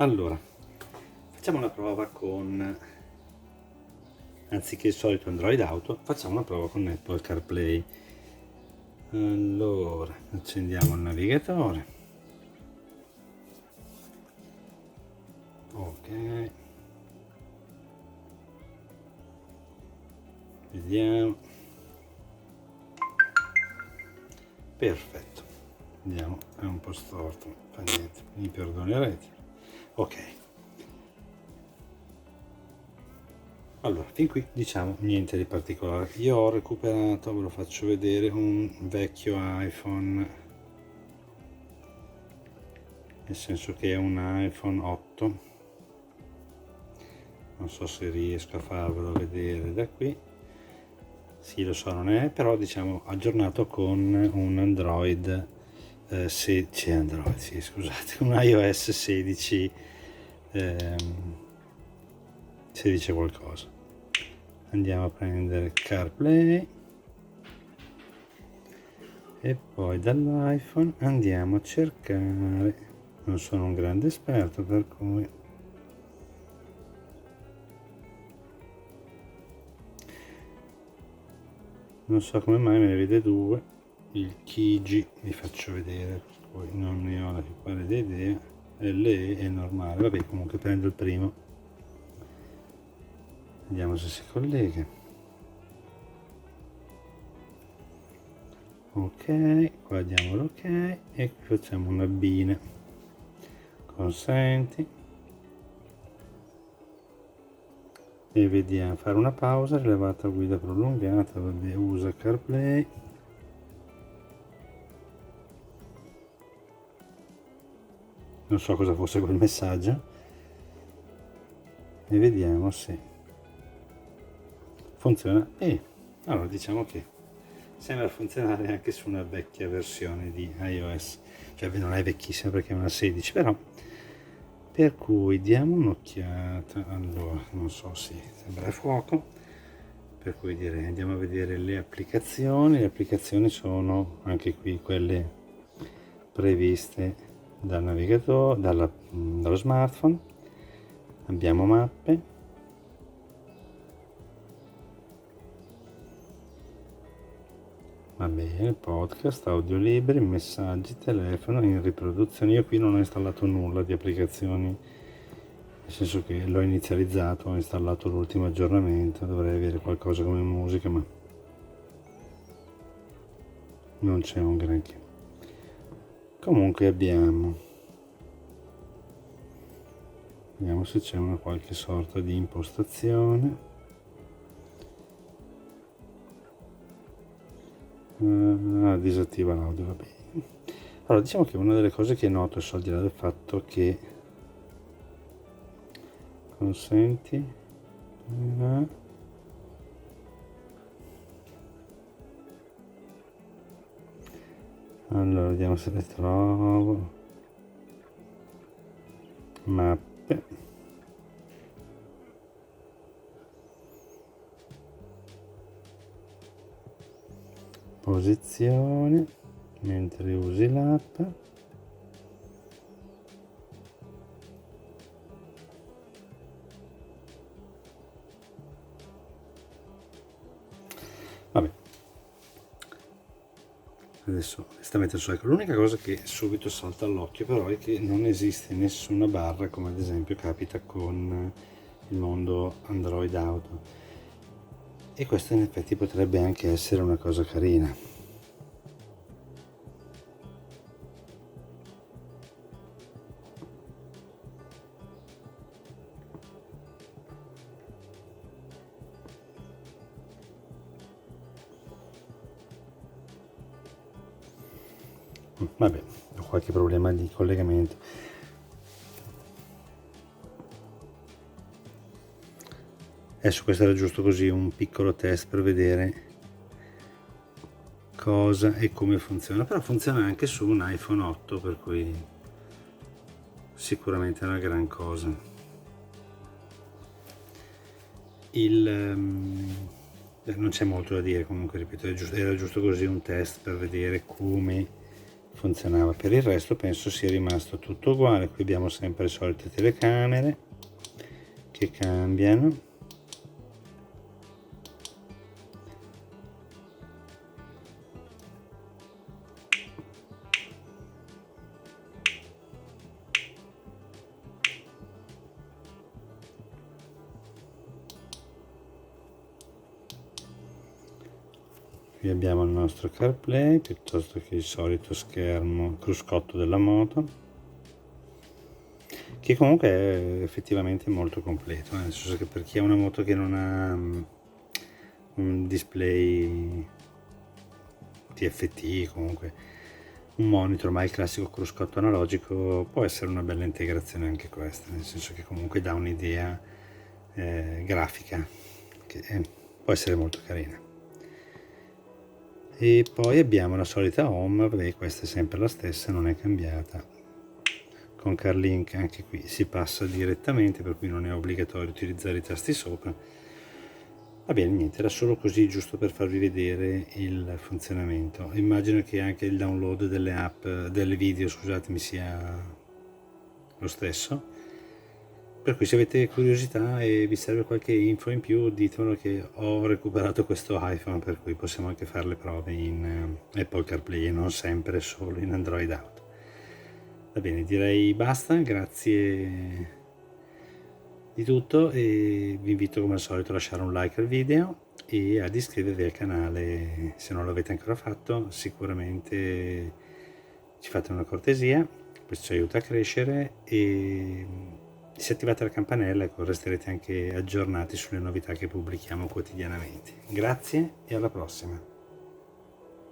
Allora, facciamo una prova con, anziché il solito Android Auto, facciamo una prova con Apple CarPlay. Allora, accendiamo il navigatore. Ok. Vediamo. Perfetto. Vediamo, è un po' storto, fa niente, mi perdonerete. Ok. Allora, fin qui diciamo niente di particolare. Io ho recuperato, ve lo faccio vedere, un vecchio iPhone, nel senso che è un iPhone 8. Non so se riesco a farvelo vedere da qui. Sì, lo so, non è, però diciamo aggiornato con un Android, Android, sì, scusate, un iOS 16, 16 qualcosa. Andiamo a prendere CarPlay e poi dall'iPhone andiamo a cercare, non sono un grande esperto per cui non so come mai me ne vede due. Il Kiji vi faccio vedere, poi non ne ho la più pallida idea. LE è normale, vabbè, comunque prendo il primo, vediamo se si collega. Ok, qua diamo l'ok e qui facciamo una abbina. Consenti e vediamo, fare una pausa, rilevata guida prolungata, vabbè, usa CarPlay. Non so cosa fosse quel messaggio e vediamo se funziona. E allora diciamo che sembra funzionare anche su una vecchia versione di iOS, cioè non è vecchissima perché è una 16, però per cui diamo un'occhiata. Allora, non so, sì, sembra a fuoco, per cui direi andiamo a vedere le applicazioni sono anche qui quelle previste dal navigatore, dallo smartphone. Abbiamo mappe, va bene, podcast, audiolibri, messaggi, telefono in riproduzione. Io qui non ho installato nulla di applicazioni, nel senso che l'ho inizializzato, ho installato l'ultimo aggiornamento, dovrei avere qualcosa come musica, ma non c'è un granché. Comunque vediamo se c'è una qualche sorta di impostazione. Disattiva l'audio, va bene. Allora, diciamo che una delle cose che noto, al di là del fatto che consenti, allora vediamo se le trovo. Mappe, posizione mentre usi l'app, vabbè, adesso onestamente so che l'unica cosa che subito salta all'occhio però è che non esiste nessuna barra, come ad esempio capita con il mondo Android Auto, e questo in effetti potrebbe anche essere una cosa carina. Vabbè, ho qualche problema di collegamento. Adesso questo era giusto così un piccolo test per vedere cosa e come funziona, però funziona anche su un iPhone 8, per cui sicuramente è una gran cosa. Non c'è molto da dire, comunque ripeto, era giusto così un test per vedere come funzionava. Per il resto penso sia rimasto tutto uguale. Qui abbiamo sempre le solite telecamere che cambiano. Qui abbiamo il nostro CarPlay piuttosto che il solito schermo cruscotto della moto, che comunque è effettivamente molto completo, nel senso che per chi ha una moto che non ha un display TFT, comunque un monitor, ma il classico cruscotto analogico, può essere una bella integrazione anche questa, nel senso che comunque dà un'idea grafica che può essere molto carina. E poi abbiamo la solita home, vabbè, questa è sempre la stessa, non è cambiata. Con CarLink anche qui si passa direttamente, per cui non è obbligatorio utilizzare i tasti sopra. Va bene, niente, era solo così, giusto per farvi vedere il funzionamento. Immagino che anche il download delle app, delle video, scusatemi, sia lo stesso. Per cui se avete curiosità e vi serve qualche info in più, ditemelo che ho recuperato questo iPhone, per cui possiamo anche fare le prove in Apple CarPlay e non sempre solo in Android Auto. Va bene, direi basta, grazie di tutto e vi invito come al solito a lasciare un like al video e ad iscrivervi al canale se non l'avete ancora fatto. Sicuramente ci fate una cortesia, questo ci aiuta a crescere, e se attivate la campanella, ecco, resterete anche aggiornati sulle novità che pubblichiamo quotidianamente. Grazie e alla prossima.